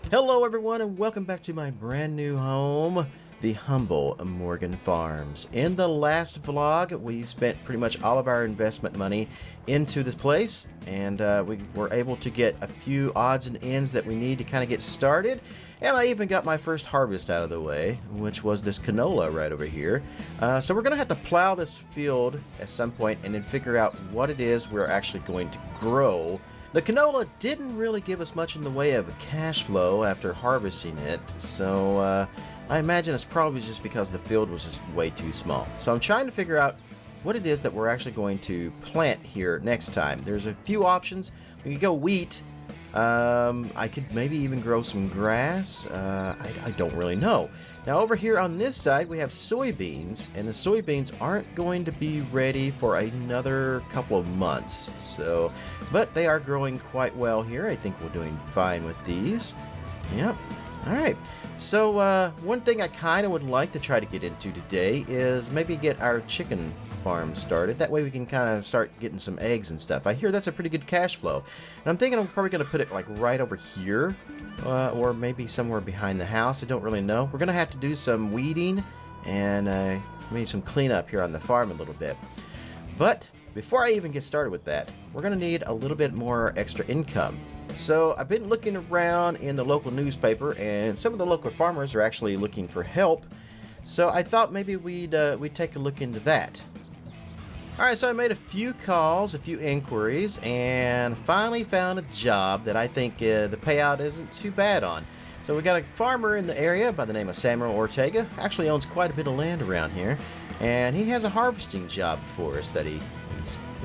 Hello everyone and welcome back to my brand new home, the humble Morgan Farms. In the last vlog, we spent pretty much all of our investment money into this place, and we were able to get a few odds and ends that we need to kind of get started. And I even got my first harvest out of the way, which was this canola right over here. So we're going to have to plow this field at some point and then figure out what it is we're actually going to grow. The canola didn't really give us much in the way of cash flow after harvesting it, so I imagine it's probably just because the field was just way too small. So I'm trying to figure out what it is that we're actually going to plant here next time. There's a few options. We could go wheat. I could maybe even grow some grass. I don't really know. Now over here on this side we have soybeans, and the soybeans aren't going to be ready for another couple of months. So, but they are growing quite well here. I think we're doing fine with these. Yep. Alright. So one thing I kind of would like to try to get into today is maybe get our chicken farm started. That way we can kind of start getting some eggs and stuff. I hear that's a pretty good cash flow. And I'm thinking I'm probably going to put it like right over here, or maybe somewhere behind the house. I don't really know. We're going to have to do some weeding and maybe some cleanup here on the farm a little bit. But before I even get started with that, we're going to need a little bit more extra income. So I've been looking around in the local newspaper, and some of the local farmers are actually looking for help. So I thought maybe we'd take a look into that. Alright, so I made a few calls, a few inquiries, and finally found a job that I think the payout isn't too bad on. So we got a farmer in the area by the name of Samuel Ortega. Actually owns quite a bit of land around here, and he has a harvesting job for us that the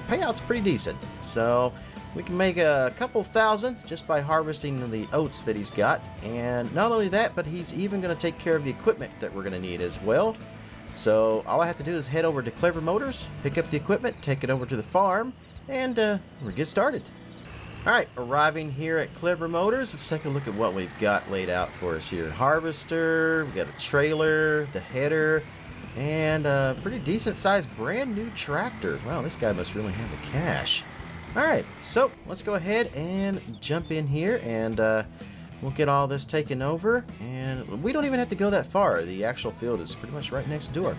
payout's pretty decent. So we can make a couple thousand just by harvesting the oats that he's got. And not only that, but he's even going to take care of the equipment that we're going to need as well. So all I have to do is head over to Clever Motors, pick up the equipment, take it over to the farm, and we'll get started. Alright, arriving here at Clever Motors, let's take a look at what we've got laid out for us here. Harvester, we got a trailer, the header, and a pretty decent sized brand new tractor. Wow, this guy must really have the cash. Alright, so let's go ahead and jump in here, and we'll get all this taken over, and we don't even have to go that far. The actual field is pretty much right next door.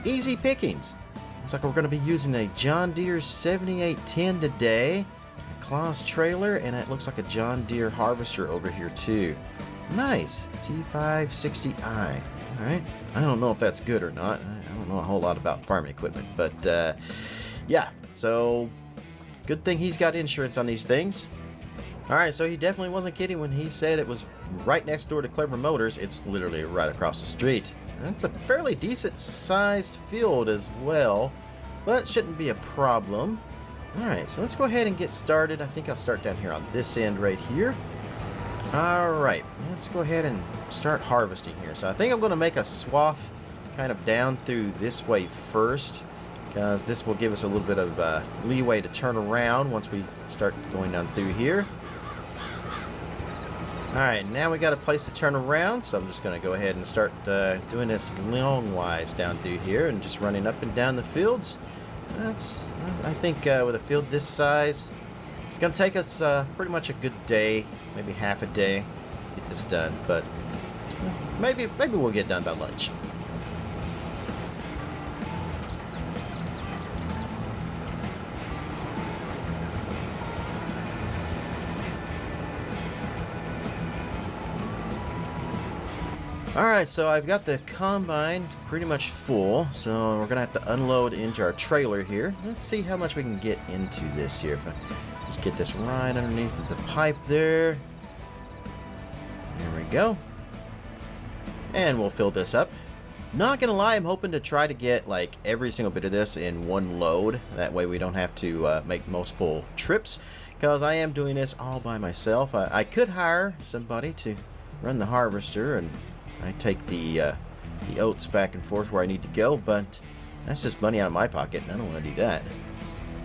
Easy pickings. Looks like we're going to be using a John Deere 7810 today, a Claas trailer, and it looks like a John Deere harvester over here too. Nice. T560i. Alright, I don't know if that's good or not. I don't know a whole lot about farming equipment, but yeah, so good thing he's got insurance on these things. Alright, so he definitely wasn't kidding when he said it was right next door to Clever Motors. It's literally right across the street. It's a fairly decent sized field as well, but it shouldn't be a problem. Alright, so let's go ahead and get started. I think I'll start down here on this end right here. Alright, let's go ahead and start harvesting here. So I think I'm going to make a swath kind of down through this way first, because this will give us a little bit of leeway to turn around once we start going down through here. Alright, now we got a place to turn around, so I'm just going to go ahead and start doing this long-wise down through here and just running up and down the fields. I think with a field this size, it's going to take us pretty much a good day, maybe half a day to get this done, but maybe we'll get done by lunch. Alright, so I've got the combine pretty much full, so we're going to have to unload into our trailer here. Let's see how much we can get into this here. If I just get this right underneath the pipe there. There we go. And we'll fill this up. Not going to lie, I'm hoping to try to get like every single bit of this in one load. That way we don't have to make multiple trips, because I am doing this all by myself. I could hire somebody to run the harvester, and I take the oats back and forth where I need to go, but that's just money out of my pocket, and I don't want to do that.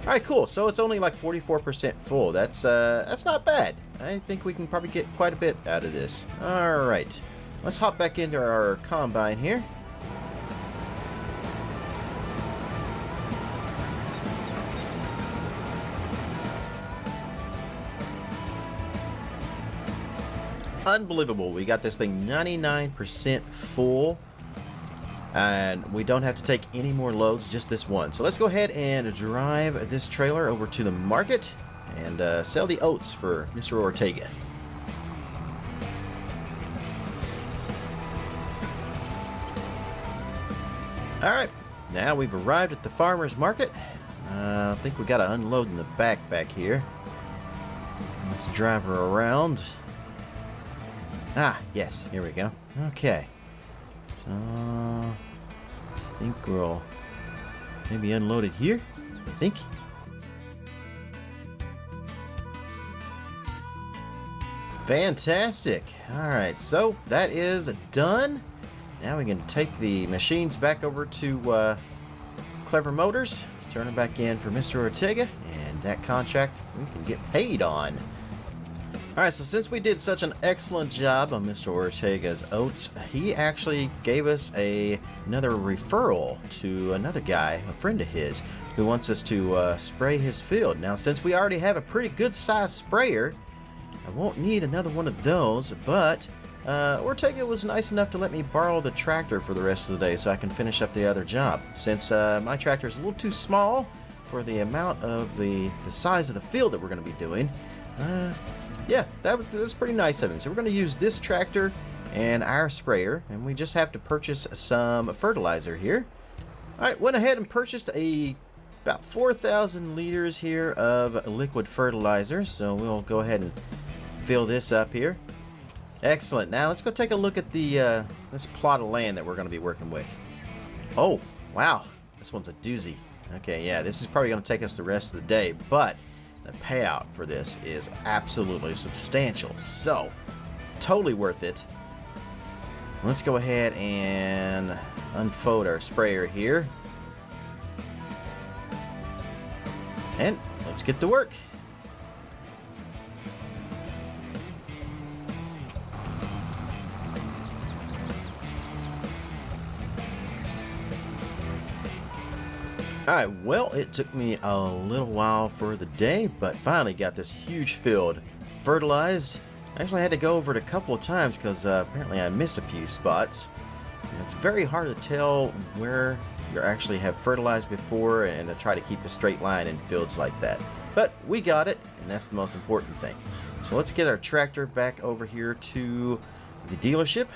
Alright, cool. So it's only like 44% full. That's not bad. I think we can probably get quite a bit out of this. Alright, let's hop back into our combine here. Unbelievable. We got this thing 99% full. And we don't have to take any more loads, just this one. So let's go ahead and drive this trailer over to the market and sell the oats for Mr. Ortega. Alright, now we've arrived at the farmer's market. I think we got to unload in the back here. Let's drive her around. Ah, yes, here we go. Okay. So, I think we'll maybe unload it here, I think. Fantastic. Alright, so that is done. Now we can take the machines back over to Clever Motors, turn them back in for Mr. Ortega, and that contract we can get paid on. Alright, so since we did such an excellent job on Mr. Ortega's oats, he actually gave us another referral to another guy, a friend of his, who wants us to spray his field. Now, since we already have a pretty good sized sprayer, I won't need another one of those, but Ortega was nice enough to let me borrow the tractor for the rest of the day so I can finish up the other job. Since my tractor is a little too small for the amount of the size of the field that we're going to be doing, yeah, that was pretty nice of him. So we're going to use this tractor and our sprayer, and we just have to purchase some fertilizer here. Alright, went ahead and purchased about 4,000 liters here of liquid fertilizer, so we'll go ahead and fill this up here. Excellent. Now let's go take a look at the this plot of land that we're going to be working with. Oh, wow. This one's a doozy. Okay, yeah, this is probably going to take us the rest of the day, but the payout for this is absolutely substantial. So, totally worth it. Let's go ahead and unfold our sprayer here. And let's get to work. Alright, well, it took me a little while for the day, but finally got this huge field fertilized. I actually had to go over it a couple of times because apparently I missed a few spots. And it's very hard to tell where you actually have fertilized before and to try to keep a straight line in fields like that. But we got it, and that's the most important thing. So let's get our tractor back over here to the dealership.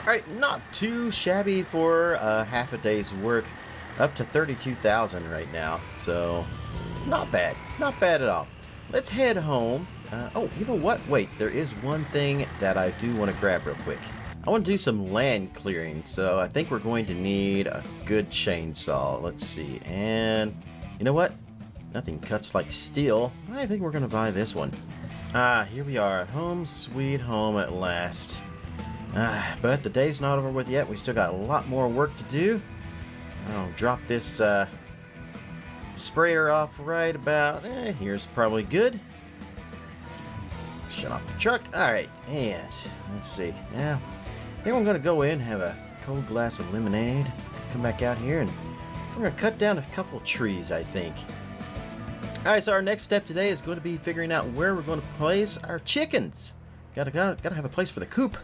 Alright, not too shabby for half a day's work. Up to 32,000 right now, so not bad at all. Let's head home. Oh, you know what? Wait, there is one thing that I do want to grab real quick. I want to do some land clearing, so I think we're going to need a good chainsaw. Let's see, and you know what? Nothing cuts like steel. I think we're going to buy this one. Here we are, home sweet home at last. But the day's not over with yet. We still got a lot more work to do. I'll drop this sprayer off right about here's probably good. Shut off the truck. Alright, and let's see. Now, I think I'm going to go in, have a cold glass of lemonade, come back out here, and we're going to cut down a couple trees, I think. Alright, so our next step today is going to be figuring out where we're going to place our chickens. Gotta have a place for the coop.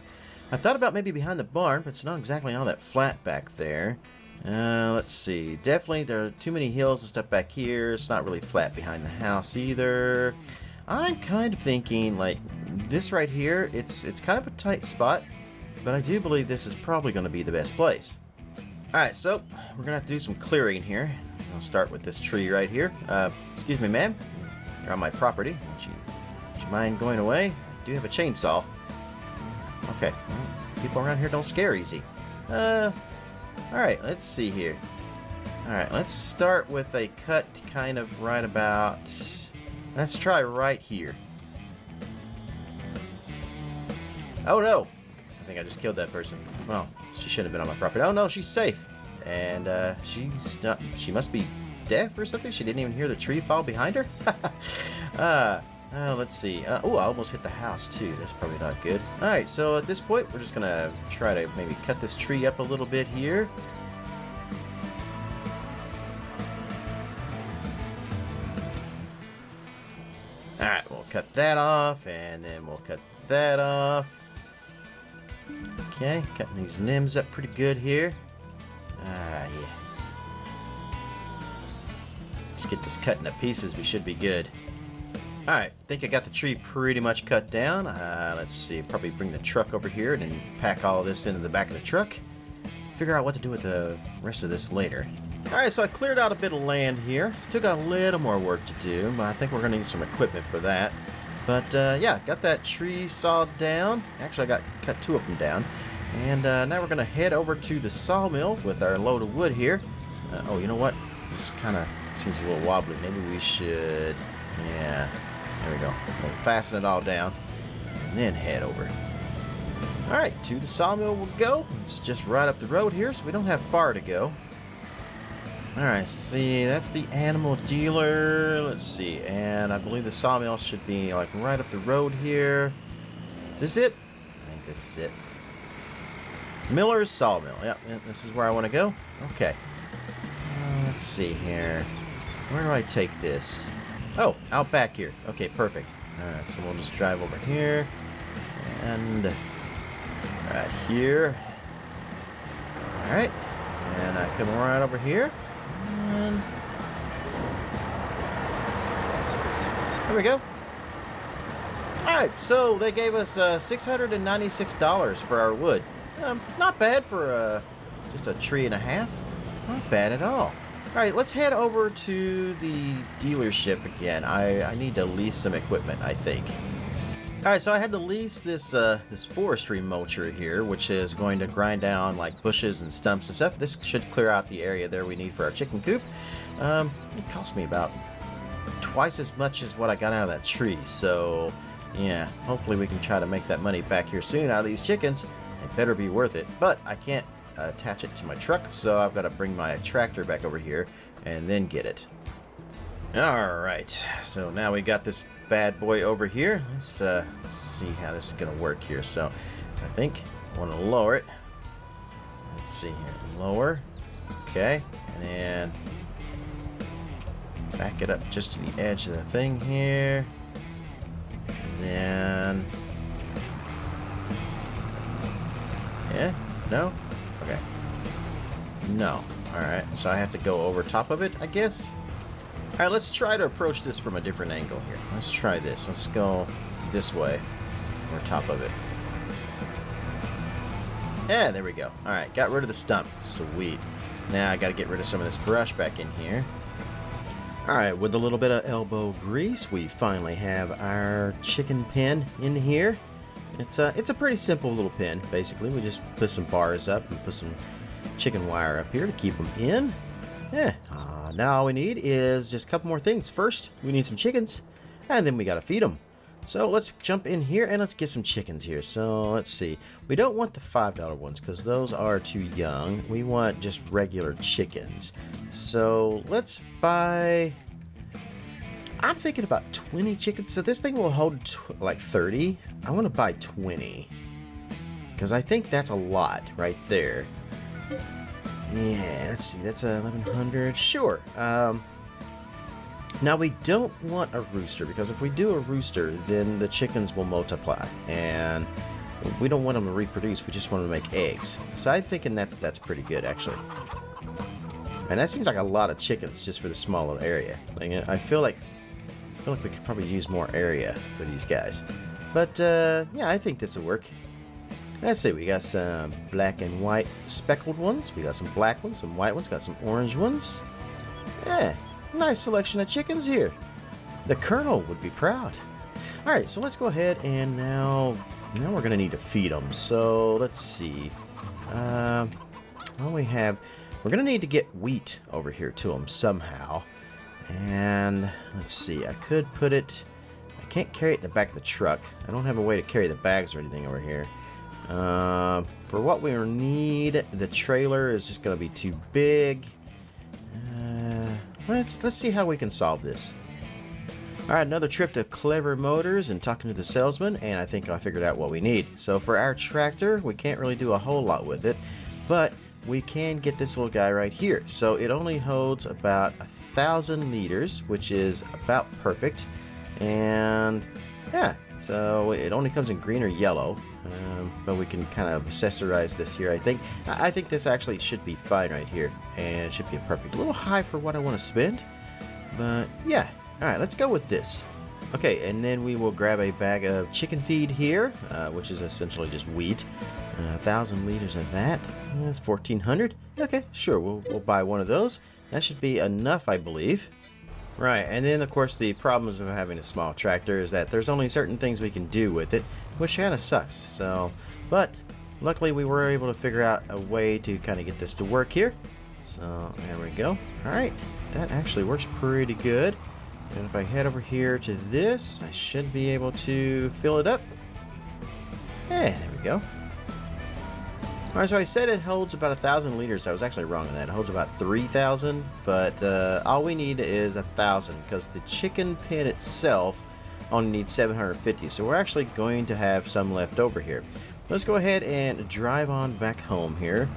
I thought about maybe behind the barn, but it's not exactly all that flat back there. Let's see. Definitely there are too many hills and stuff back here. It's not really flat behind the house either. I'm kind of thinking like this right here. It's kind of a tight spot, but I do believe this is probably going to be the best place. Alright, so we're going to have to do some clearing here. I'll start with this tree right here. Excuse me, ma'am. You're on my property. Would you mind going away? I do have a chainsaw. Okay. Well, people around here don't scare easy. Alright, let's see here. Alright, let's start with a cut kind of right about... Let's try right here. Oh no! I think I just killed that person. Well, she shouldn't have been on my property. Oh no, she's safe. And she's not... She must be deaf or something? She didn't even hear the tree fall behind her? Let's see. Oh, I almost hit the house too. That's probably not good. Alright, so at this point, we're just going to try to maybe cut this tree up a little bit here. Alright, we'll cut that off, and then we'll cut that off. Okay, cutting these limbs up pretty good here. Yeah. Just get this cut into pieces, we should be good. Alright, I think I got the tree pretty much cut down. Let's see, probably bring the truck over here and then pack all this into the back of the truck. Figure out what to do with the rest of this later. Alright, so I cleared out a bit of land here. Still got a little more work to do, but I think we're going to need some equipment for that. But yeah, got that tree sawed down. Actually, I got cut 2 of them down. And now we're going to head over to the sawmill with our load of wood here. Oh, you know what? This kind of seems a little wobbly. Maybe we should... Yeah, there we go. We'll fasten it all down and then head over. Alright, to the sawmill we'll go. It's just right up the road here, so we don't have far to go. Alright, see, that's the animal dealer. Let's see, and I believe the sawmill should be like right up the road here. Is this it? I think this is it. Miller's Sawmill. Yep, this is where I want to go. Okay. Let's see here. Where do I take this? Oh, out back here. Okay, perfect. Alright, so we'll just drive over here. And right here. Alright. And I come right over here. And there we go. Alright, so they gave us $696 for our wood. Not bad for just a tree and a half. Not bad at all. Alright, let's head over to the dealership again. I need to lease some equipment, I think. Alright, so I had to lease this this forestry mulcher here, which is going to grind down like bushes and stumps and stuff. This should clear out the area there we need for our chicken coop. It cost me about twice as much as what I got out of that tree. So, yeah, hopefully we can try to make that money back here soon out of these chickens. It better be worth it. But I can't attach it to my truck, so I've got to bring my tractor back over here and then get it. Alright, so now we got this bad boy over here. Let's see how this is going to work here. So I think I want to lower it. Let's see here. Lower. Okay. And then back it up just to the edge of the thing here. And then... Yeah? No? Okay. No. Alright, so I have to go over top of it, I guess? Alright, let's try to approach this from a different angle here. Let's try this. Let's go this way. Over top of it. Yeah, there we go. Alright, got rid of the stump. Sweet. Now I gotta get rid of some of this brush back in here. Alright, with a little bit of elbow grease, we finally have our chicken pen in here. It's a pretty simple little pen, basically. We just put some bars up and put some chicken wire up here to keep them in. Yeah. Now all we need is just a couple more things. First, we need some chickens, and then we gotta feed them. So let's jump in here and let's get some chickens here. So let's see. We don't want the $5 ones because those are too young. We want just regular chickens. So let's buy... I'm thinking about 20 chickens. So this thing will hold like 30. I want to buy 20 because I think that's a lot right there. Yeah, let's see. That's 1,100. Sure. Now we don't want a rooster because if we do a rooster, then the chickens will multiply, and we don't want them to reproduce. We just want them to make eggs. So I'm thinking that's pretty good actually. And that seems like a lot of chickens just for the small little area. Like, I feel like we could probably use more area for these guys. But yeah, I think this will work. Let's see, we got some black and white speckled ones. We got some black ones, some white ones, got some orange ones. Yeah, nice selection of chickens here. The Colonel would be proud. Alright, so let's go ahead and now we're going to need to feed them. So let's see. What do we have? We're going to need to get wheat over here to them somehow. And let's see, I could put it... I can't carry it in the back of the truck. I don't have a way to carry the bags or anything over here. For what we need, the trailer is just going to be too big. Let's see how we can solve this. Alright, another trip to Clever Motors and talking to the salesman, and I think I figured out what we need. So for our tractor, we can't really do a whole lot with it, but we can get this little guy right here. So it only holds about 1,000 liters, which is about perfect. And yeah, So it only comes in green or yellow, but we can kind of accessorize this here. I think this actually should be fine right here, and it should be perfect. A little high for what I want to spend, but yeah. All right, let's go with this. Okay, and then we will grab a bag of chicken feed here, which is essentially just wheat. 1,000 liters of that. That's 1,400. Okay, sure, we'll buy one of those. That should be enough, I believe. Right, and then of course the problems of having a small tractor is that there's only certain things we can do with it, which kind of sucks. So, but luckily we were able to figure out a way to kind of get this to work here. So there we go. All right, that actually works pretty good. And if I head over here to this, I should be able to fill it up. Yeah, there we go. Alright, so I said it holds about 1,000 liters. I was actually wrong on that. It holds about 3,000, but all we need is 1,000 because the chicken pen itself only needs 750. So we're actually going to have some left over here. Let's go ahead and drive on back home here.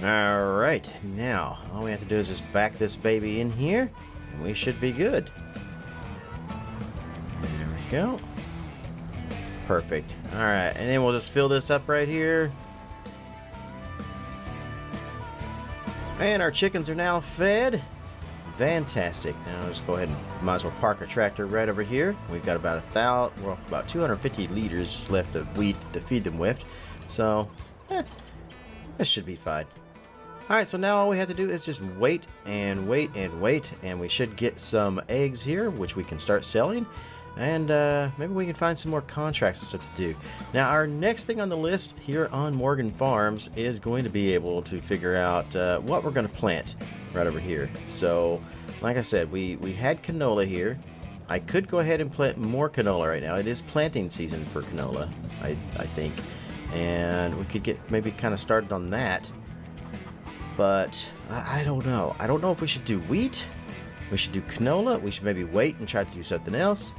Alright, now all we have to do is just back this baby in here, and we should be good. There we go. Perfect. Alright, and then we'll just fill this up right here. And our chickens are now fed. Fantastic. Now let's go ahead and might as well park our tractor right over here. We've got about about 250 liters left of wheat to feed them with. So, this should be fine. Alright, so now all we have to do is just wait and wait and wait, and we should get some eggs here, which we can start selling. And maybe we can find some more contracts and stuff to do. Now, our next thing on the list here on Morgan Farms is going to be able to figure out what we're going to plant right over here. So, like I said, we had canola here. I could go ahead and plant more canola right now. It is planting season for canola, I think. And we could get maybe kind of started on that. But I don't know. I don't know if we should do wheat. We should do canola. We should maybe wait and try to do something else.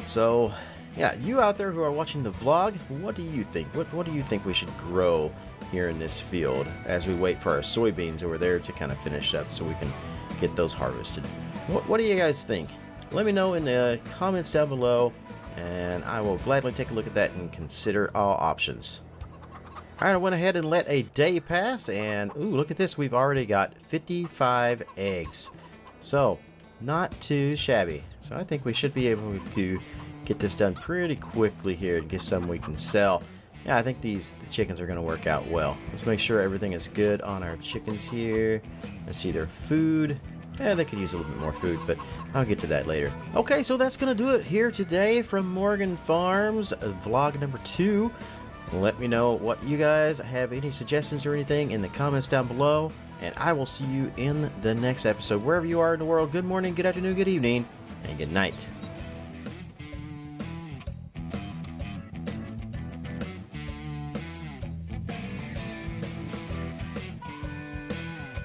So, yeah, you out there who are watching the vlog, what do you think? What do you think we should grow here in this field as we wait for our soybeans over there to kind of finish up so we can get those harvested? What do you guys think? Let me know in the comments down below, and I will gladly take a look at that and consider all options. Alright, I went ahead and let a day pass, and ooh, look at this. We've already got 55 eggs. So, not too shabby. So I think we should be able to get this done pretty quickly here and get some we can sell. Yeah, I think the chickens are going to work out well. Let's make sure everything is good on our chickens here. Let's see their food. Yeah, they could use a little bit more food, but I'll get to that later. Okay, so that's going to do it here today from Morgan Farms, vlog number 2. Let me know what you guys have, any suggestions or anything in the comments down below. And I will see you in the next episode. Wherever you are in the world, good morning, good afternoon, good evening, and good night.